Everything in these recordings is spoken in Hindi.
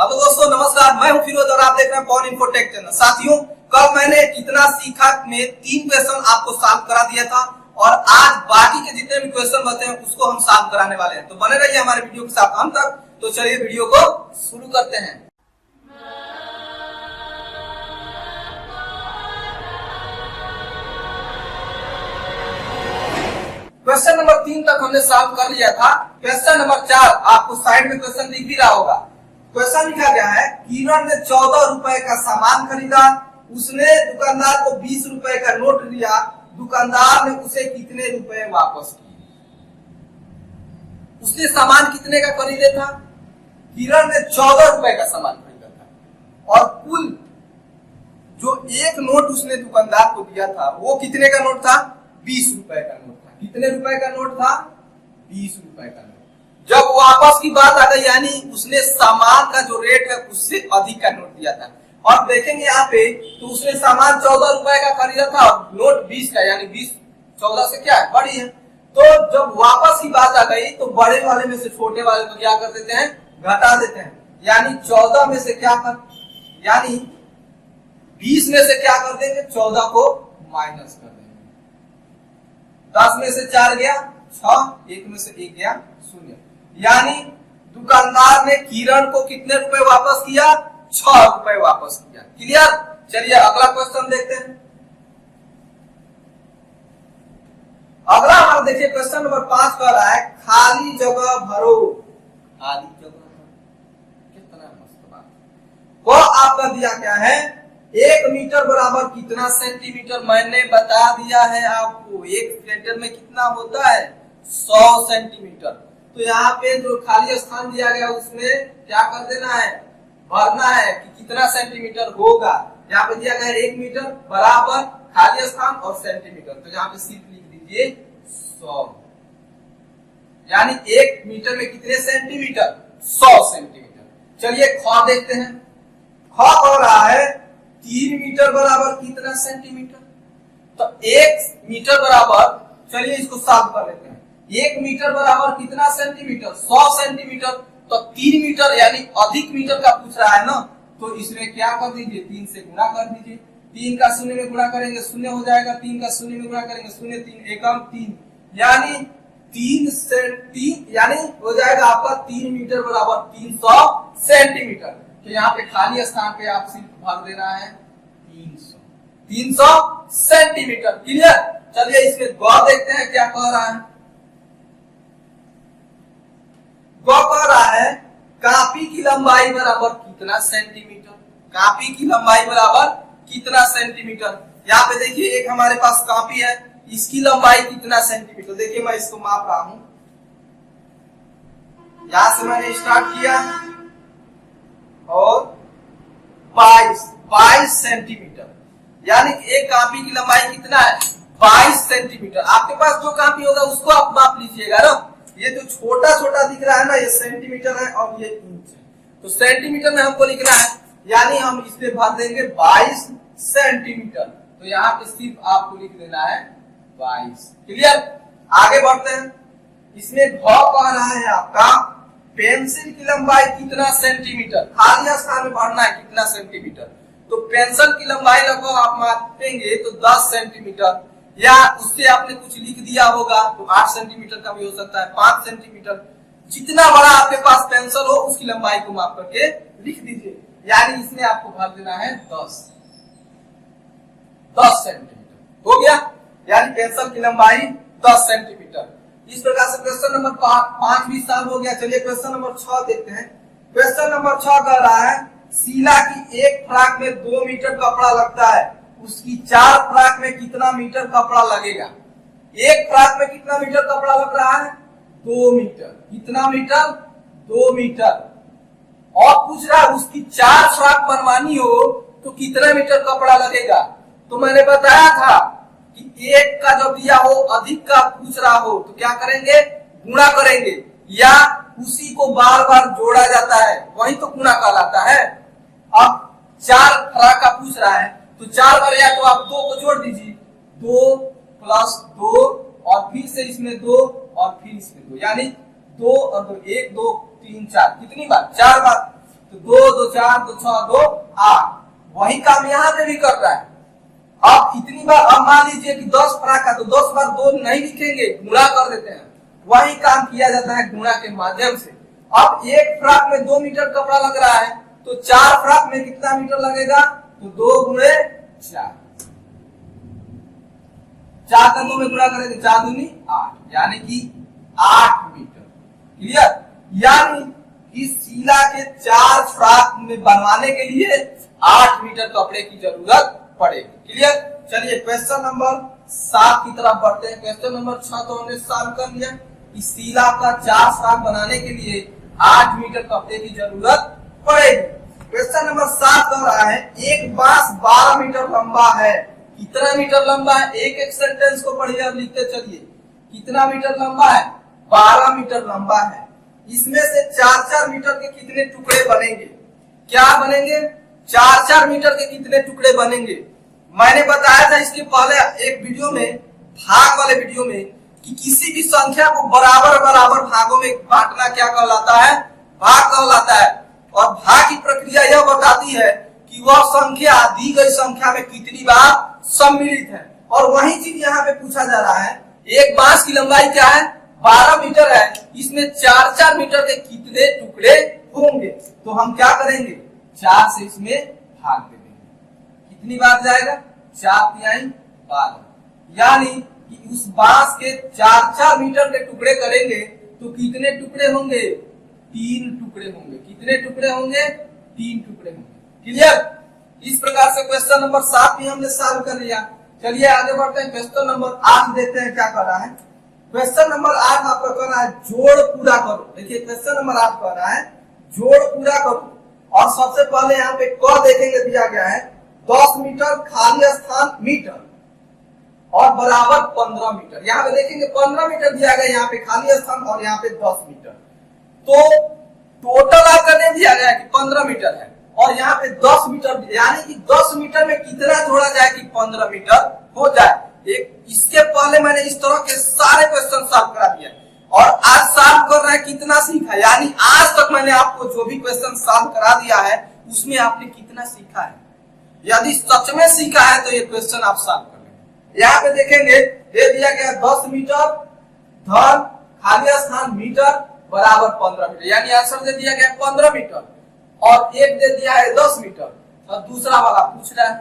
हेलो दोस्तों, नमस्कार। मैं हूं फिरोज और आप देख रहे हैं पवन इन्फोटेक चैनल। साथियों, कल मैंने कितना सीखा में 3 क्वेश्चन आपको सॉल्व करा दिया था और आज बाकी के जितने भी क्वेश्चन बचे हैं उसको हम सॉल्व कराने वाले हैं। तो बने रहिए हमारे वीडियो के साथ अंत तक। तो चलिए वीडियो को शुरू करते हैं। क्वेश्चन नंबर 3 तक हमने सॉल्व कर लिया था। क्वेश्चन नंबर 4 आपको साइड में क्वेश्चन दिख भी रहा होगा। क्वेश्चन लिखा गया है, किरण ने 14 रुपए का सामान खरीदा, उसने दुकानदार को 20 रुपए का नोट दिया, दुकानदार ने उसे कितने रुपए वापस किए? उसने सामान कितने का खरीदा था? किरण ने 14 रुपए का सामान खरीदा था और कुल जो एक नोट उसने दुकानदार को दिया था वो कितने का नोट था? 20 रुपए का नोट था। कितने रुपए का नोट था? 20 रुपए का नोट। जब वापस की बात आ गई, यानी उसने सामान का जो रेट है उससे अधिक का नोट दिया था। और देखेंगे यहाँ पे तो उसने सामान 14 रुपए का खरीदा था और नोट 20 का, यानी 20 14 से क्या है? बड़ी है। तो जब वापस की बात आ गई तो बड़े वाले में से छोटे वाले को क्या कर देते हैं? घटा देते हैं। यानी 14 में से क्या कर, यानी 20 में से क्या कर देंगे? 14 को माइनस कर देंगे। 10 में से 4 गया 6, 1 में से 1 गया 0। यानी दुकानदार ने किरण को कितने रुपए वापस किया? 6 रुपए वापस किया। क्लियर? चलिए अगला क्वेश्चन देखते हैं। अगला हमारा देखिए क्वेश्चन नंबर 5 कह रहा है, खाली जगह भरो। खाली जगह भरो, कितना मस्त बात। वो आपका दिया क्या है? 1 मीटर बराबर कितना सेंटीमीटर? मैंने बता दिया है आपको, 1 मीटर में कितना होता है? 100 सेंटीमीटर। तो यहाँ पे जो खाली स्थान दिया गया उसमें क्या कर देना है? भरना है कि कितना सेंटीमीटर होगा। यहाँ पे दिया गया है 1 मीटर बराबर खाली स्थान और सेंटीमीटर, तो यहाँ पे सिर्फ लिख दीजिए 100। यानी 1 मीटर में कितने सेंटीमीटर? 100 सेंटीमीटर। चलिए ख देखते हैं। ख कह रहा है 3 मीटर बराबर कितना सेंटीमीटर? तो 1 मीटर बराबर, चलिए इसको साफ कर लेते हैं। 1 मीटर बराबर कितना सेंटीमीटर? 100 सेंटीमीटर। तो 3 मीटर यानी अधिक मीटर का पूछ रहा है ना, तो इसमें क्या कर दीजिए? 3 से गुणा कर दीजिए। 3 का 0 में गुणा करेंगे 0 हो जाएगा, 3 का 0 में गुणा करेंगे 0, 3 एकम 3, यानी 3 से 3 यानी हो जाएगा आपका 3 मीटर बराबर 300 सेंटीमीटर। तो यहाँ पे खाली स्थान पे आप सिर्फ भर देना है 300 सेंटीमीटर। क्लियर? चलिए इसमें ग देखते हैं क्या कह रहा है। ग कह रहा है, कापी की लंबाई बराबर कितना सेंटीमीटर? कापी की लंबाई बराबर कितना सेंटीमीटर? यहाँ पे देखिए एक हमारे पास कापी है, इसकी लंबाई कितना सेंटीमीटर? देखिए मैं इसको माप रहा हूं। यहां से मैंने स्टार्ट किया और 22 सेंटीमीटर, यानी एक कापी की लंबाई कितना है? 22 सेंटीमीटर। आपके पास जो कापी होगा उसको आप माप लीजिएगा ना। ये जो छोटा छोटा दिख रहा है ना, ये सेंटीमीटर है और ये इंच है। तो सेंटीमीटर में हमको लिखना है, यानी हम इसमें भर देंगे 22 सेंटीमीटर। तो यहाँ पे सिर्फ आपको लिख देना है 22। क्लियर? आगे बढ़ते हैं। इसमें घ कह रहा है आपका, पेंसिल की लंबाई कितना सेंटीमीटर? खाली स्थान में भरना है कितना सेंटीमीटर। तो पेंसिल की लंबाई लगभग आप मापेंगे तो 10 सेंटीमीटर, या उससे आपने कुछ लिख दिया होगा तो 8 सेंटीमीटर का भी हो सकता है, 5 सेंटीमीटर। जितना बड़ा आपके पास पेंसिल हो उसकी लंबाई को माप करके लिख दीजिए। यानी इसमें आपको भर देना है 10 सेंटीमीटर। हो गया? यानी पेंसिल की लंबाई 10 सेंटीमीटर। इस प्रकार से क्वेश्चन नंबर 5 भी सॉल्व हो गया। चलिए क्वेश्चन नंबर 6 देखते हैं। क्वेश्चन नंबर 6 कह रहा है, शीला की एक फ्रॉक में 2 मीटर कपड़ा लगता है, उसकी 4 फ्रॉक में कितना मीटर कपड़ा लगेगा? एक फ्रॉक में कितना मीटर कपड़ा लग रहा है? 2 मीटर। कितना मीटर? 2 मीटर। और पूछ रहा है उसकी 4 फ्रॉक बनवानी हो तो कितना मीटर कपड़ा लगेगा? तो मैंने बताया था कि एक का जब दिया हो अधिक का पूछ रहा हो तो क्या करेंगे? गुणा करेंगे, या उसी को बार बार जोड़ा जाता है, वही तो गुणा कहलाता है। अब 4 फ्रॉक का पूछ रहा है तो 4 बार या तो आप 2 को जोड़ दीजिए, 2 प्लस 2 और फिर से इसमें 2 और फिर इसमें 2, यानी 2 और 2 1 2 3 4, कितनी बार? 4 बार। तो 2 दो 4, 2 6, 2 8। वही काम यहाँ पे भी कर रहा है। अब इतनी बार, अब मान लीजिए कि 10 फ्राक का, तो 10 बार 2 नहीं लिखेंगे, गुणा कर देते हैं। वही काम किया जाता है गुणा के माध्यम से। अब एक फ्राक में 2 मीटर कपड़ा लग रहा है, तो 4 फ्राक में कितना मीटर लगेगा? तो 2 गुणे 4, 4 का 2 में गुणा करेंगे, 4 दूनी 8, यानी कि 8 मीटर। क्लियर? यानी कि शीला के 4 फ्राक में बनवाने के लिए 8 मीटर कपड़े की जरूरत पड़ेगी। क्लियर? चलिए क्वेश्चन नंबर 7 की तरफ बढ़ते हैं। क्वेश्चन नंबर 6 तो हमने सॉल्व कर लिया कि शीला का 4 फ्राक बनाने के लिए 8 मीटर कपड़े की जरूरत पड़ेगी। क्वेश्चन नंबर 7 कह रहा है एक बांस 12 मीटर लंबा है। कितना मीटर लंबा है? एक एक सेंटेंस को पढ़िए और लिखते चलिए। कितना मीटर लंबा है? 12 मीटर लंबा है। इसमें से 4-4 मीटर के कितने टुकड़े बनेंगे? क्या बनेंगे? 4-4 मीटर के कितने टुकड़े बनेंगे? मैंने बताया था इसके पहले एक वीडियो में, भाग वाले वीडियो में, कि किसी भी संख्या को बराबर बराबर भागों में बांटना क्या कहलाता है? भाग कहलाता है। और भाग की प्रक्रिया यह बताती है कि वह संख्या दी गई संख्या में कितनी बार सम्मिलित है। और वही चीज यहाँ पे पूछा जा रहा है। एक बांस की लंबाई क्या है? 12 मीटर है। इसमें 4-4 मीटर के कितने टुकड़े होंगे? तो हम क्या करेंगे? 4 से इसमें भाग दे देंगे। कितनी बार जाएगा? 4 तिहाई 12, यानी कि उस बांस के 4-4 मीटर के टुकड़े करेंगे तो कितने टुकड़े होंगे? 3 टुकड़े होंगे। कितने टुकड़े होंगे? 3 टुकड़े होंगे। क्लियर? इस प्रकार से क्वेश्चन नंबर 7 भी हमने सॉल्व कर लिया। चलिए आगे बढ़ते हैं। क्वेश्चन नंबर 8 देखते हैं क्या कर रहा है। क्वेश्चन नंबर 8 आपका कह रहा है जोड़ पूरा करो। देखिए क्वेश्चन नंबर 8 कह रहा है जोड़ पूरा करो। और सबसे पहले यहाँ पे क देखेंगे, दिया गया है 10 मीटर खाली स्थान मीटर और बराबर 15 मीटर। यहाँ पे देखेंगे 15 मीटर दिया गया यहाँ पे खाली स्थान, और यहाँ पे 10 मीटर। तो टोटल आपका नहीं दिया गया कि 15 मीटर है, और यहाँ पे 10 मीटर, यानी कि 10 मीटर में कितना जोड़ा जाए कि 15 मीटर हो जाए। एक इसके पहले मैंने इस तरह के सारे क्वेश्चन सॉल्व करा दिया, और आज सॉल्व कर रहा है कितना सीखा, यानी आज तक मैंने आपको जो भी क्वेश्चन सॉल्व करा दिया है उसमें आपने कितना सीखा है। यदि सच में सीखा है तो ये क्वेश्चन आप सॉल्व कर लेंगे। यहाँ पे देखेंगे दे दिया गया 10 मीटर धन खाली स्थान मीटर बराबर 15 मीटर, यानी आंसर दे दिया गया 15 मीटर, और एक दे दिया है 10 मीटर, और दूसरा वाला पूछ रहा है।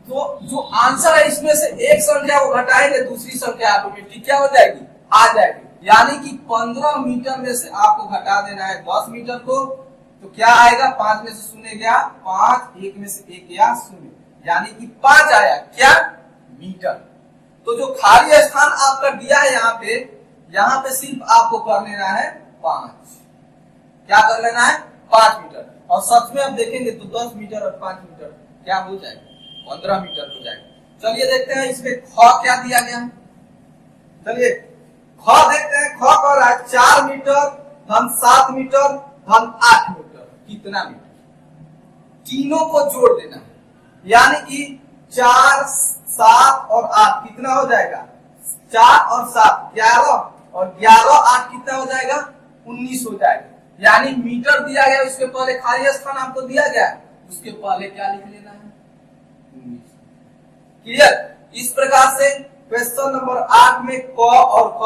तो जो आंसर है इसमें से एक संख्या को घटाएंगे, दूसरी संख्या ऑटोमेटिक क्या हो जाएगी? आ जाएगी। यानी कि 15 मीटर में से आपको घटा देना है 10 मीटर को, तो क्या आएगा? 5 में से 0 गया 5, 1 में से 1 गया 0, यानी कि 5 आया क्या? मीटर। तो जो खाली स्थान आपका दिया है यहाँ पे सिर्फ आपको कर लेना है 5। क्या कर लेना है? 5 मीटर। और सच में आप देखेंगे तो 10 मीटर और 5 मीटर क्या हो जाएगा? 15 मीटर हो जाएगा। चलिए देखते हैं इसमें ख क्या दिया गया है। चलिए ख देखते हैं। ख कर रहा है 4 मीटर धन 7 मीटर धन 8 मीटर। कितना मीटर? तीनों को जोड़ देना है, यानी कि 4, 7 और 8 कितना हो जाएगा? 4 और 7 11, और 11, 8 कितना हो जाएगा? 19 हो जाएगा। यानी मीटर दिया गया, उसके पहले खाली स्थान आपको दिया गया, उसके पहले क्या लिख लेना है? 19। क्लियर? इस प्रकार से क्वेश्चन नंबर 8 में क और ख,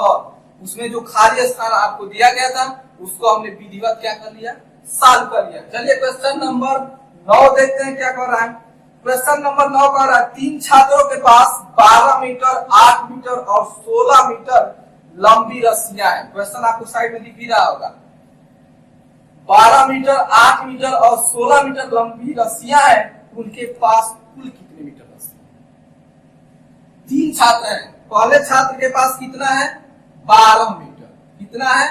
उसमें जो खाली स्थान आपको दिया गया था उसको हमने विधिवत क्या कर लिया? सॉल्व कर लिया। चलिए क्वेश्चन नंबर 9 देखते हैं क्या कर रहा है। क्वेश्चन नंबर 9 कह रहा है 3 छात्रों के पास 12 मीटर 8 मीटर और 16 मीटर लंबी रस्सियां हैं। क्वेश्चन आपको साइड में दिख ही रहा होगा। 12 मीटर 8 मीटर और 16 मीटर लंबी रस्सियां हैं, उनके पास कुल कितने मीटर रस्सियां? 3 छात्र हैं। पहले छात्र के पास कितना है? 12 मीटर। कितना है?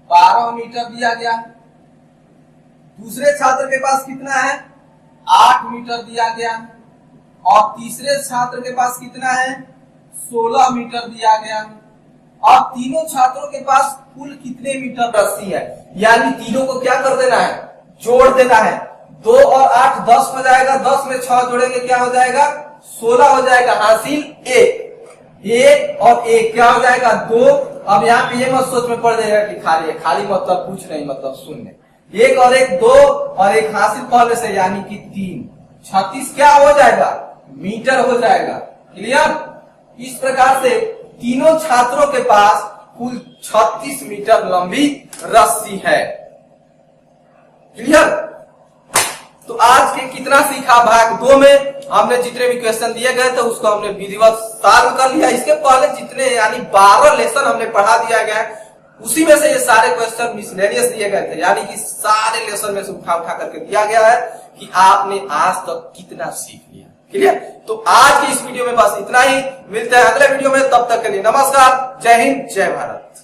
12 मीटर दिया गया। दूसरे छात्र के पास कितना है? 8 मीटर दिया गया, और तीसरे छात्र के पास कितना है? 16 मीटर दिया गया। और तीनों छात्रों के पास कुल कितने मीटर रस्सी है? यानी तीनों को क्या कर देना है? जोड़ देना है। 2 और 8 10 हो जाएगा, 10 में 6 जोड़ेंगे क्या हो जाएगा? 16 हो जाएगा। हासिल 1 और 1 क्या हो जाएगा? 2। अब यहाँ पे ये मत सोच में पड़ जाएगा कि खाली है। खाली मतलब कुछ नहीं, मतलब शून्य। एक और एक 2 और एक हासिल पहले से यानी कि 3, 36 क्या हो जाएगा? मीटर हो जाएगा। क्लियर? इस प्रकार से तीनों छात्रों के पास कुल 36 मीटर लंबी रस्सी है। क्लियर? तो आज के कितना सीखा? भाग 2 में हमने जितने भी क्वेश्चन दिए गए थे उसको हमने विधिवत सॉल्व कर लिया। इसके पहले जितने यानी 12 लेसन हमने पढ़ा दिया गया, उसी में से ये सारे क्वेश्चन मिसलेनियस दिए गए थे, यानी कि सारे लेसन में से उठा उठा करके दिया गया है कि आपने आज तक कितना सीख लिया। क्लियर? तो आज की इस वीडियो में बस इतना ही। मिलते हैं अगले वीडियो में, तब तक के लिए नमस्कार, जय हिंद, जय भारत।